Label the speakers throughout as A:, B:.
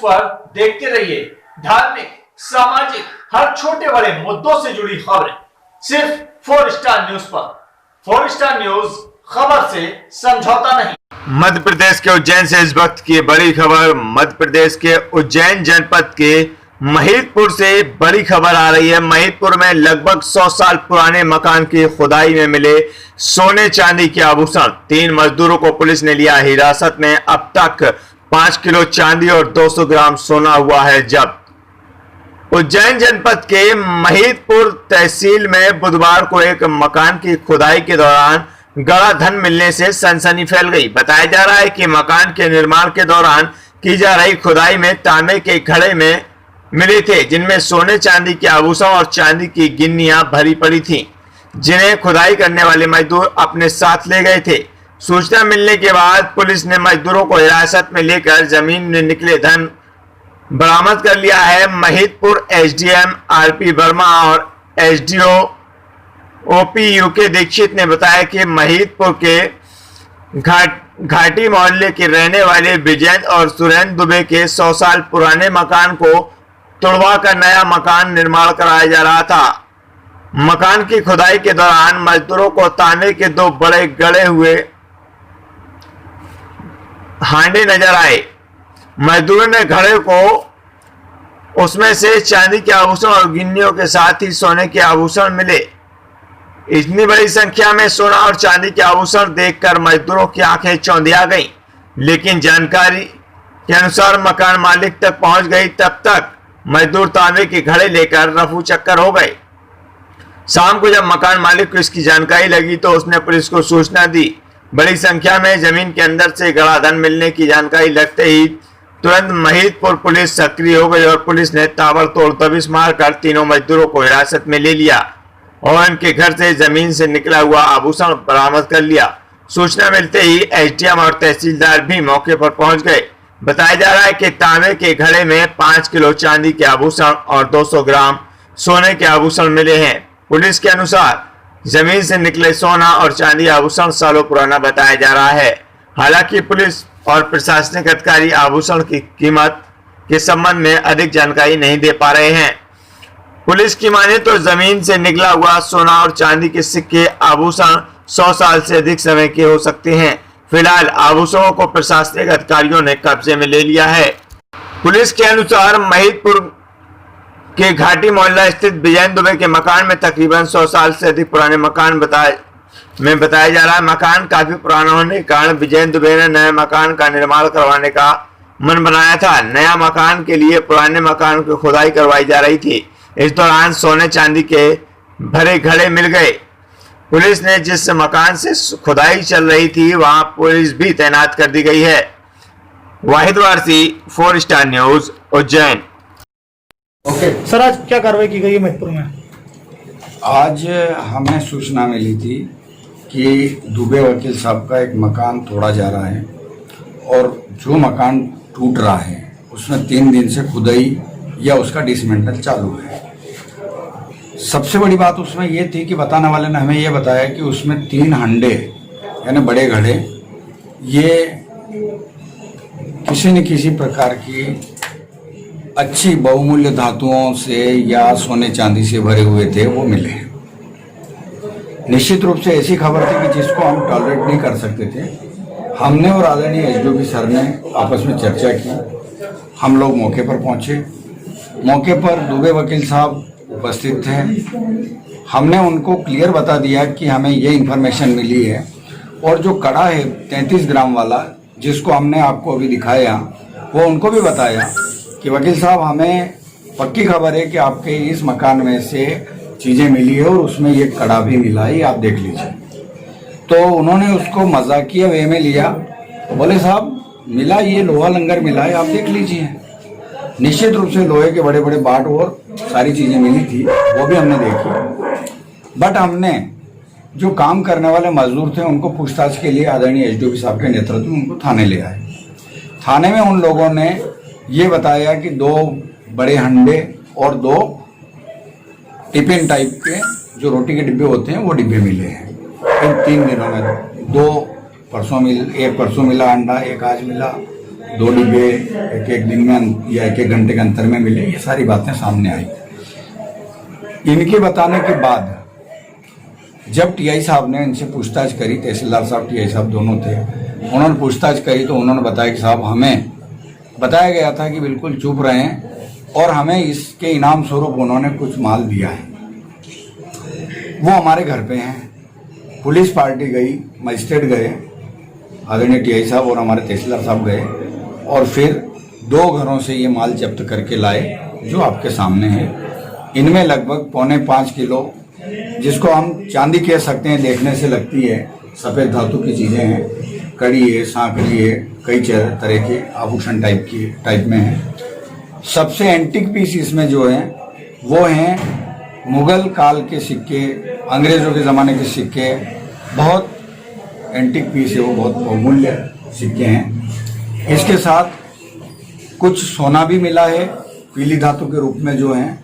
A: पर देखते रहिए धार्मिक, सामाजिक, हर छोटे बड़े मुद्दों से जुड़ी खबरें सिर्फ 4 स्टार न्यूज पर। 4 स्टार न्यूज, खबर से समझौता नहीं।
B: मध्य प्रदेश के उज्जैन से इस वक्त की बड़ी खबर। मध्य प्रदेश के उज्जैन जनपद के महिदपुर से बड़ी खबर आ रही है। महिदपुर में लगभग 100 साल पुराने मकान की खुदाई में मिले सोने चांदी के आभूषण। 3 मजदूरों को पुलिस ने लिया हिरासत में। अब तक 5 किलो चांदी और 200 ग्राम सोना हुआ है जब्त। उज्जैन जनपद के महिदपुर तहसील में बुधवार को एक मकान की खुदाई के दौरान गड़ा धन मिलने से सनसनी फैल गई। बताया जा रहा है कि मकान के निर्माण के दौरान की जा रही खुदाई में तांबे के घड़े में मिले थे, जिनमें सोने चांदी के आभूषण और चांदी की गिन्नियां भरी पड़ी थीं, जिन्हें खुदाई करने वाले मजदूर अपने साथ ले गए थे। सूचना मिलने के बाद पुलिस ने मजदूरों को हिरासत में लेकर जमीन में निकले धन बरामद कर लिया है। महिदपुर एसडीएम आरपी वर्मा और एसडीओ ओपी यूके दीक्षित ने बताया कि महिदपुर के घाटी मोहल्ले के रहने वाले विजयेंद्र और सुरेंद्र दुबे के 100 साल पुराने मकान को तोड़वा कर नया मकान निर्माण कराया जा रहा था। मकान की खुदाई के दौरान मजदूरों को तांबे के 2 बड़े गड़े हुए हांडे नजर आए। मजदूरों ने घड़े को उसमें से चांदी के आभूषण और गिन्नियों के साथ ही सोने के आभूषण मिले। इतनी बड़ी संख्या में सोना और चांदी के आभूषण देखकर मजदूरों की आंखें चौंधिया गईं, लेकिन जानकारी के अनुसार मकान मालिक तक पहुंच गई तब तक मजदूर तांबे के घड़े लेकर रफू चक्कर हो गए। शाम को जब मकान मालिक को इसकी जानकारी लगी तो उसने पुलिस को सूचना दी। बड़ी संख्या में जमीन के अंदर से गड़ा धन मिलने की जानकारी लगते ही तुरंत महिदपुर पुलिस सक्रिय हो गई और पुलिस ने ताबड़तोड़ दबिश मारकर तीनों मजदूरों को हिरासत में ले लिया और उनके घर से जमीन से निकला हुआ आभूषण बरामद कर लिया। सूचना मिलते ही एसडीएम और तहसीलदार भी मौके पर पहुंच गए। बताया जा रहा है कि तांबे के घड़े में 5 किलो चांदी के आभूषण और 200 ग्राम सोने के आभूषण मिले हैं। पुलिस के अनुसार जमीन से निकले सोना और चांदी आभूषण सालों पुराना बताया जा रहा है। हालांकि पुलिस और प्रशासनिक अधिकारी आभूषण की कीमत के संबंध में अधिक जानकारी नहीं दे पा रहे हैं। पुलिस की माने तो जमीन से निकला हुआ सोना और चांदी के सिक्के आभूषण 100 साल से अधिक समय के हो सकते हैं। फिलहाल आभूषणों को प्रशासनिक अधिकारियों ने कब्जे में ले लिया है। पुलिस के अनुसार महिदपुर के घाटी मोहल्ला स्थित विजयेंद्र दुबे के मकान में तकरीबन 100 साल से अधिक पुराने मकान बताया जा रहा है। मकान काफी पुराना होने के कारण विजयेंद्र दुबे ने नए मकान का निर्माण करवाने का मन बनाया था। नया मकान के लिए पुराने मकान की खुदाई करवाई जा रही थी। इस दौरान सोने चांदी के भरे घड़े मिल गए। पुलिस ने जिस मकान से खुदाई चल रही थी वहां पुलिस भी तैनात कर दी गई है। Wahid Warsi, 4 star news, Ujjain.
C: Sir, आज क्या कार्रवाई की गई है महिदपुर में?
D: आज हमें सूचना मिली थी कि दुबे वकील साहब का एक मकान तोड़ा जा रहा है और जो मकान टूट रहा है उसमें 3 दिन से खुदाई या उसका डिसमेंटल चालू है। सबसे बड़ी बात उसमें ये थी कि बताने वाले ने हमें ये बताया कि उसमें 3 हंडे यानी बड़े घड़े ये किसी न किसी प्रकार की अच्छी बहुमूल्य धातुओं से या सोने चांदी से भरे हुए थे, वो मिले हैं। निश्चित रूप से ऐसी खबर थी कि जिसको हम टॉलरेट नहीं कर सकते थे। हमने और आदरणीय एसडीओ सर ने आपस में चर्चा की। हम लोग मौके पर पहुंचे। मौके पर दुबे वकील साहब उपस्थित थे। हमने उनको क्लियर बता दिया कि हमें ये इन्फॉर्मेशन मिली है और जो कड़ा है 33 ग्राम वाला जिसको हमने आपको अभी दिखाया, वो उनको भी बताया कि वकील साहब हमें पक्की खबर है कि आपके इस मकान में से चीज़ें मिली है और उसमें ये कड़ा भी मिला है, आप देख लीजिए। तो उन्होंने उसको मजाकिया वे में लिया। बोले साहब मिला, ये लोहा लंगर मिला है, आप देख लीजिए। निश्चित रूप से लोहे के बड़े बड़े बाट और सारी चीज़ें मिली थी, वो भी हमने देखी। बट हमने जो काम करने वाले मजदूर थे उनको पूछताछ के लिए आदरणीय एसडीओ साहब के नेतृत्व में उनको थाने ले आए। थाने में उन लोगों ने ये बताया कि 2 बड़े हंडे और 2 टिफिन टाइप के जो रोटी के डिब्बे होते हैं वो डिब्बे मिले हैं। इन 3 दिनों में 2 परसों एक परसों मिला अंडा, एक आज मिला, 2 डिब्बे एक एक दिन में या एक एक घंटे के अंतर में मिले, ये सारी बातें सामने आई। इनके बताने के बाद जब टीआई साहब ने इनसे पूछताछ करी, तहसीलदार साहब टीआई साहब दोनों थे, उन्होंने पूछताछ करी तो उन्होंने बताया कि साहब हमें बताया गया था कि बिल्कुल चुप रहें और हमें इसके इनाम स्वरूप उन्होंने कुछ माल दिया है, वो हमारे घर पे हैं। पुलिस पार्टी गई, मजिस्ट्रेट गए, आदरणीय टीआई साहब और हमारे तहसीलदार साहब गए और फिर 2 घरों से ये माल जब्त करके लाए जो आपके सामने है। इनमें लगभग 4.25 किलो, जिसको हम चांदी कह सकते हैं, देखने से लगती है, सफ़ेद धातु की चीज़ें हैं, कड़ी है, सांकड़ी है, कई तरह के आभूषण टाइप में है। सबसे एंटीक पीस इसमें जो है वो हैं मुगल काल के सिक्के, अंग्रेज़ों के ज़माने के सिक्के, बहुत एंटीक पीस है, वो बहुत बहुमूल्य सिक्के हैं। इसके साथ कुछ सोना भी मिला है पीली धातु के रूप में, जो है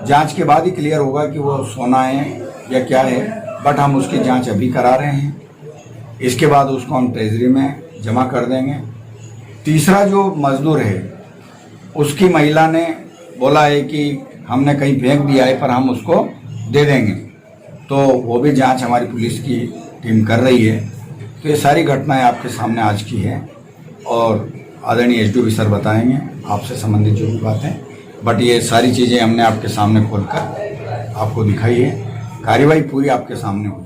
D: जांच के बाद ही क्लियर होगा कि वो सोना है या क्या है, बट हम उसकी जांच अभी करा रहे हैं। इसके बाद उसको हम ट्रेजरी में जमा कर देंगे। तीसरा जो मजदूर है उसकी महिला ने बोला है कि हमने कहीं फेंक दिया है पर हम उसको दे देंगे, तो वो भी जांच हमारी पुलिस की टीम कर रही है। तो ये सारी घटनाएं आपके सामने आज की है और आदरणीय एसडीओ सर बताएंगे आपसे संबंधित जो भी बातें, बट ये सारी चीज़ें हमने आपके सामने खोलकर आपको दिखाई है। कार्यवाही पूरी आपके सामने होगी।